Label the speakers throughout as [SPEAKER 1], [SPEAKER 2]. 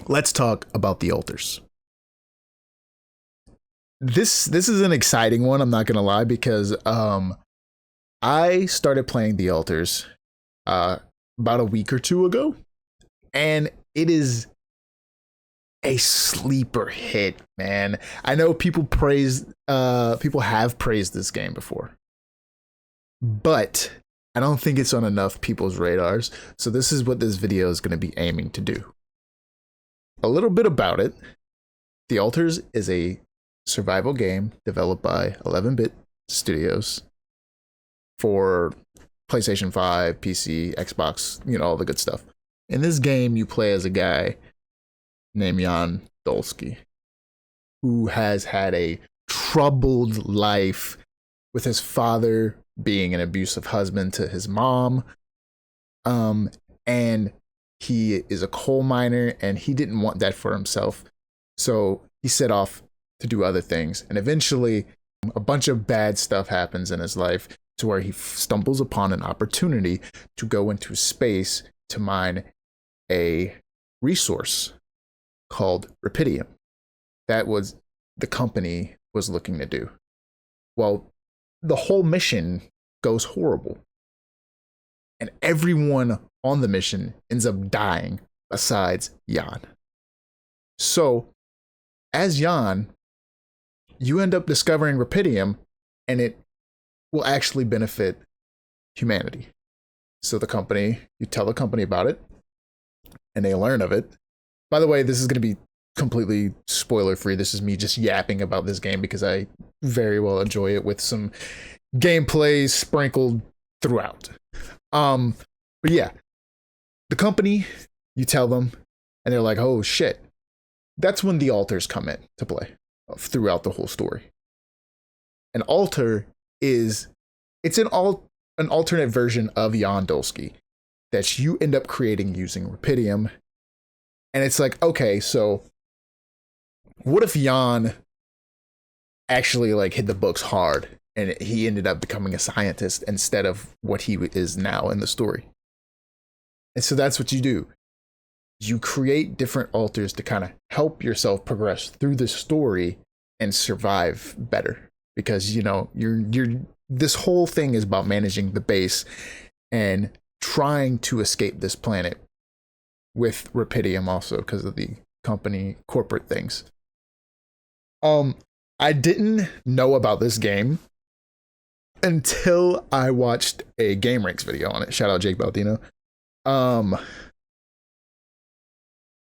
[SPEAKER 1] let's talk about the alters. This is an exciting one, I'm not gonna lie, because I started playing the alters about a week or two ago, and it is a sleeper hit, man. I know people have praised this game before, but I don't think it's on enough people's radars. So this is what this video is going to be aiming to do. A little bit about it. The Alters is a survival game developed by 11-bit studios for PlayStation 5, PC, Xbox, all the good stuff. In this game, you play as a guy named Dolski, who has had a troubled life with his father being an abusive husband to his mom. And he is a coal miner, and he didn't want that for himself. So he set off to do other things. And eventually, a bunch of bad stuff happens in his life to where he stumbles upon an opportunity to go into space to mine a resource called rupidium. That was the company was looking to do. Well, the whole mission goes horrible. And everyone on the mission ends up dying besides Jan. So, as Jan, you end up discovering rupidium, and it will actually benefit humanity. So you tell the company about it, and they learn of it. By the way, this is going to be completely spoiler free. This is me just yapping about this game because I very well enjoy it with some gameplay sprinkled throughout. But yeah, the company, you tell them, and they're like, oh shit. That's when the alters come in to play throughout the whole story. An alter it's an alternate version of Jan Dolski that you end up creating using rupidium. And it's like, okay, so what if Jan actually hit the books hard and he ended up becoming a scientist instead of what he is now in the story? And so that's what you do. You create different alters to kind of help yourself progress through the story and survive better, because you're this whole thing is about managing the base and trying to escape this planet with rupidium also because of the company corporate things. I didn't know about this game until I watched a Game Ranks video on it. Shout out Jake Baldino.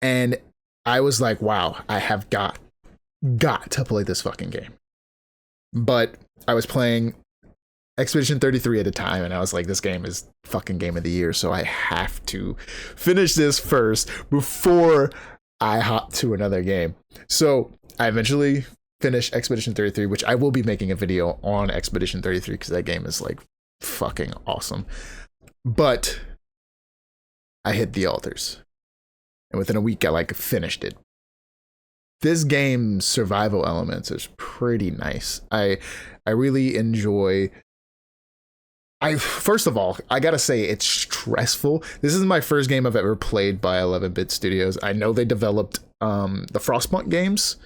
[SPEAKER 1] And I was like, wow, I have got to play this fucking game. But I was playing Expedition 33 at a time, and I was like, this game is fucking game of the year, so I have to finish this first before I hop to another game. So I eventually finished Expedition 33, which I will be making a video on Expedition 33 because that game is fucking awesome. But I hit the alters, and within a week I finished it. This game's survival elements is pretty nice. I really enjoy. First of all, I gotta say it's stressful. This is my first game I've ever played by 11-bit studios. I know they developed the Frostpunk games,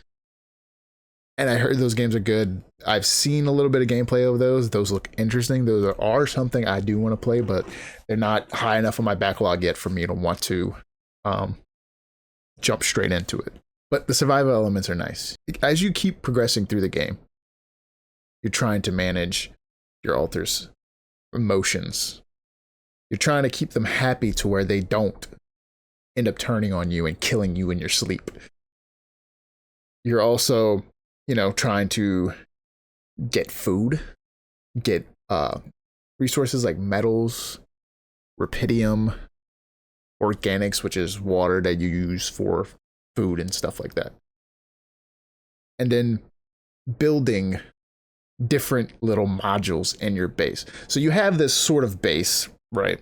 [SPEAKER 1] and I heard those games are good. I've seen a little bit of gameplay of those. Those look interesting. Those are something I do want to play, but they're not high enough on my backlog yet for me to want to jump straight into it. But the survival elements are nice. As you keep progressing through the game, you're trying to manage your alters' emotions. You're trying to keep them happy to where they don't end up turning on you and killing you in your sleep. You're also, trying to get food, get resources like metals, rupidium, organics, which is water that you use for food and stuff like that. And then building different little modules in your base. So you have this sort of base, right?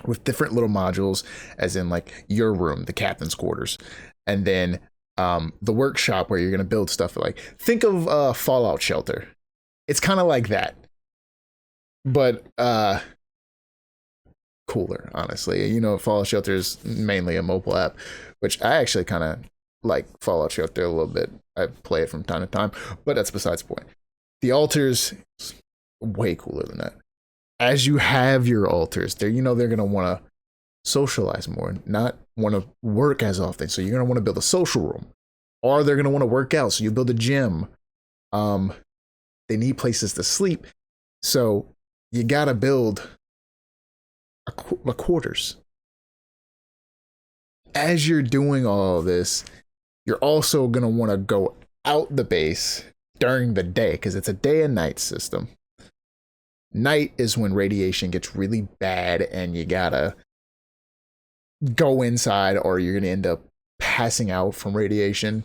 [SPEAKER 1] With different little modules, as in your room, the captain's quarters, and then the workshop where you're going to build stuff. Think of Fallout Shelter. It's kind of like that. But cooler, honestly. You know, Fallout Shelter is mainly a mobile app, which I actually kind of like Fallout Shelter a little bit. I play it from time to time, but that's besides the point. The alters is way cooler than that. As you have your alters, they're gonna want to socialize more, not want to work as often. So you're gonna want to build a social room, or they're gonna want to work out. So you build a gym. They need places to sleep, so you gotta build a quarters. As you're doing all of this, you're also gonna want to go out the base during the day because it's a day and night system. Night is when radiation gets really bad and you gotta go inside or you're gonna end up passing out from radiation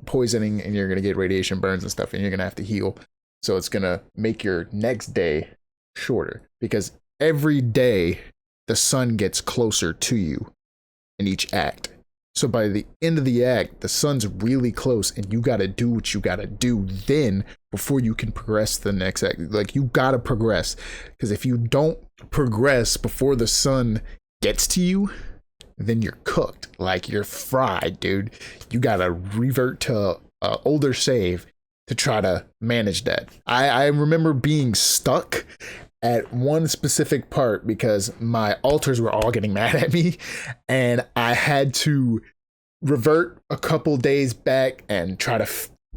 [SPEAKER 1] poisoning, and you're gonna get radiation burns and stuff, and you're gonna have to heal. So it's gonna make your next day shorter because every day the sun gets closer to you in each act. So by the end of the act, the sun's really close, and you gotta do what you gotta do then before you can progress to the next act. Like, you gotta progress, because if you don't progress before the sun gets to you, then you're cooked. Like, you're fried, dude. You gotta revert to older save to try to manage that. I remember being stuck at one specific part because my alters were all getting mad at me, and I had to revert a couple days back and try to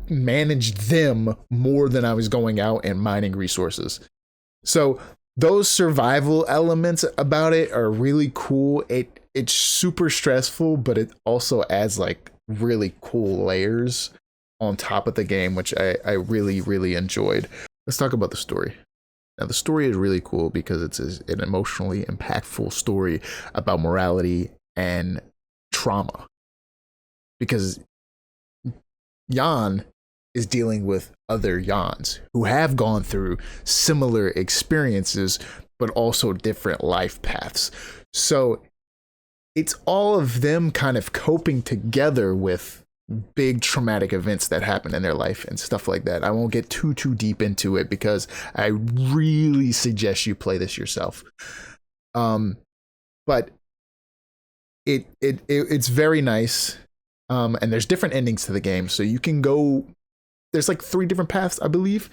[SPEAKER 1] manage them more than I was going out and mining resources. So those survival elements about it are really cool. It's super stressful, but it also adds like really cool layers on top of the game, which I really, really enjoyed. Let's talk about the story. Now, the story is really cool because it's an emotionally impactful story about morality and trauma. Because Jan is dealing with other Jans who have gone through similar experiences, but also different life paths. So it's all of them kind of coping together with big traumatic events that happen in their life and stuff like that. I won't get too deep into it because I really suggest you play this yourself. But it's very nice. And there's different endings to the game, so you can go. There's like 3 different paths, I believe.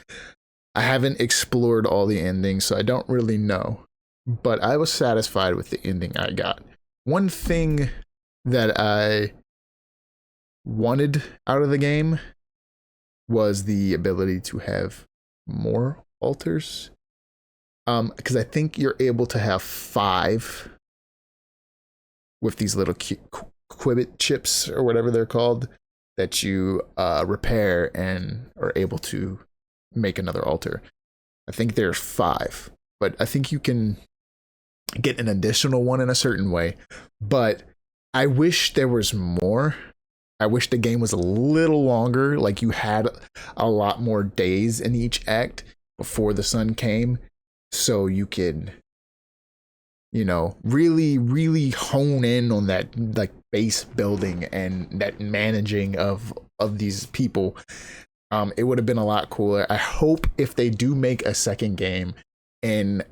[SPEAKER 1] I haven't explored all the endings, so I don't really know. But I was satisfied with the ending I got. One thing that I wanted out of the game was the ability to have more alters. Because I think you're able to have 5 with these little Quibbit chips or whatever they're called that you repair and are able to make another alter. I think there's 5, but I think you can get an additional one in a certain way. But I wish there was more. I wish the game was a little longer, like you had a lot more days in each act before the sun came, so you could, really hone in on that like base building and that managing of these people. It would have been a lot cooler. I hope if they do make a second game in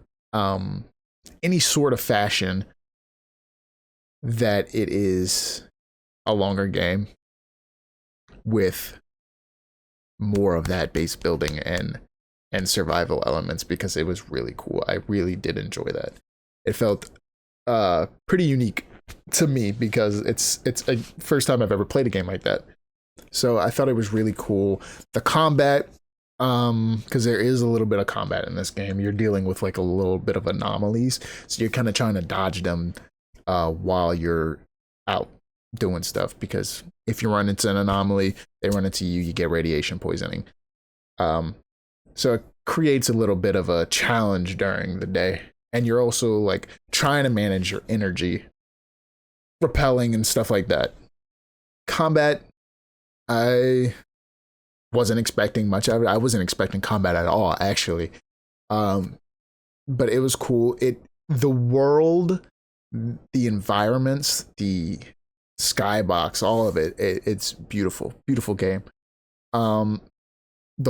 [SPEAKER 1] any sort of fashion, that it is a longer game with more of that base building and survival elements, because it was really cool. I really did enjoy that. It felt pretty unique to me because it's a first time I've ever played a game like that. So I thought it was really cool. The combat, because there is a little bit of combat in this game. You're dealing with like a little bit of anomalies, so you're kind of trying to dodge them while you're out doing stuff, because if you run into an anomaly, they run into you, you get radiation poisoning. So it creates a little bit of a challenge during the day, and you're also like trying to manage your energy, repelling and stuff like that. Combat, I wasn't expecting much of it. I wasn't expecting combat at all, actually. But it was cool. The world, the environments, the skybox, all of it, it's beautiful game. The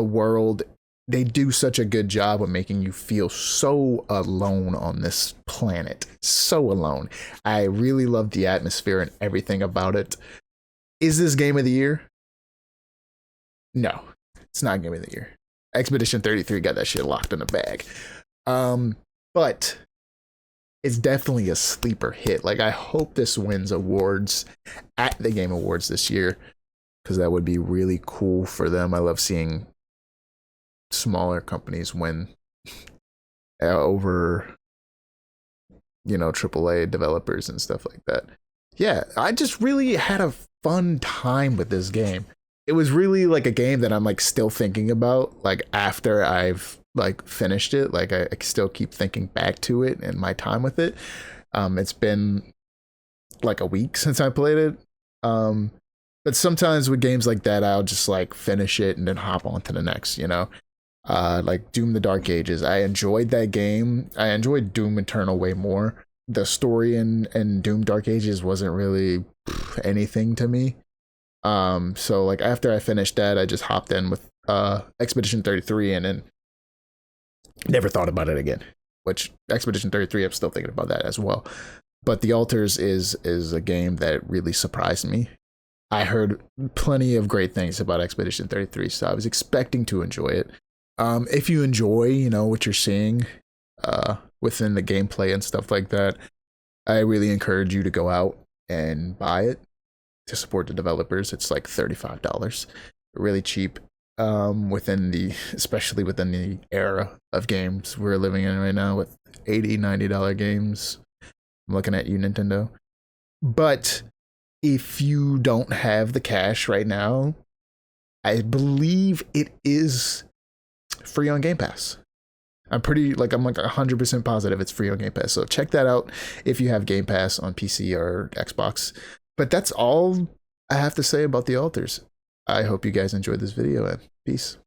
[SPEAKER 1] world they do such a good job of making you feel so alone on this planet. So alone. I really love the atmosphere and everything about it. Is this game of the year? No, it's not game of the year. Expedition 33 got that shit locked in the bag. But it's definitely a sleeper hit. Like, I hope this wins awards at the Game Awards this year, because that would be really cool for them. I love seeing smaller companies win over, you know, AAA developers and stuff like that. Yeah, I just really had a fun time with this game. It was really like a game that I'm like still thinking about, like after I've like finished it. Like I still keep thinking back to it and my time with it. It's been like a week since I played it. But sometimes with games like that, I'll just like finish it and then hop on to the next, you know. Like Doom the Dark Ages. I enjoyed that game. I enjoyed Doom Eternal way more. The story in Doom Dark Ages wasn't really anything to me. So like after I finished that, I just hopped in with Expedition 33 and then never thought about it again. Which Expedition 33, I'm still thinking about that as well. But the Alters is a game that really surprised me. I heard plenty of great things about Expedition 33, so I was expecting to enjoy it. If you enjoy, you know, what you're seeing within the gameplay and stuff like that, I really encourage you to go out and buy it to support the developers. It's like $35, really cheap. Especially within the era of games we're living in right now with $80-$90 games. I'm looking at you, Nintendo. But if you don't have the cash right now, I believe it is free on Game Pass. I'm like 100% positive it's free on Game Pass. So check that out if you have Game Pass on PC or Xbox. But that's all I have to say about the Alters. I hope you guys enjoyed this video, and peace.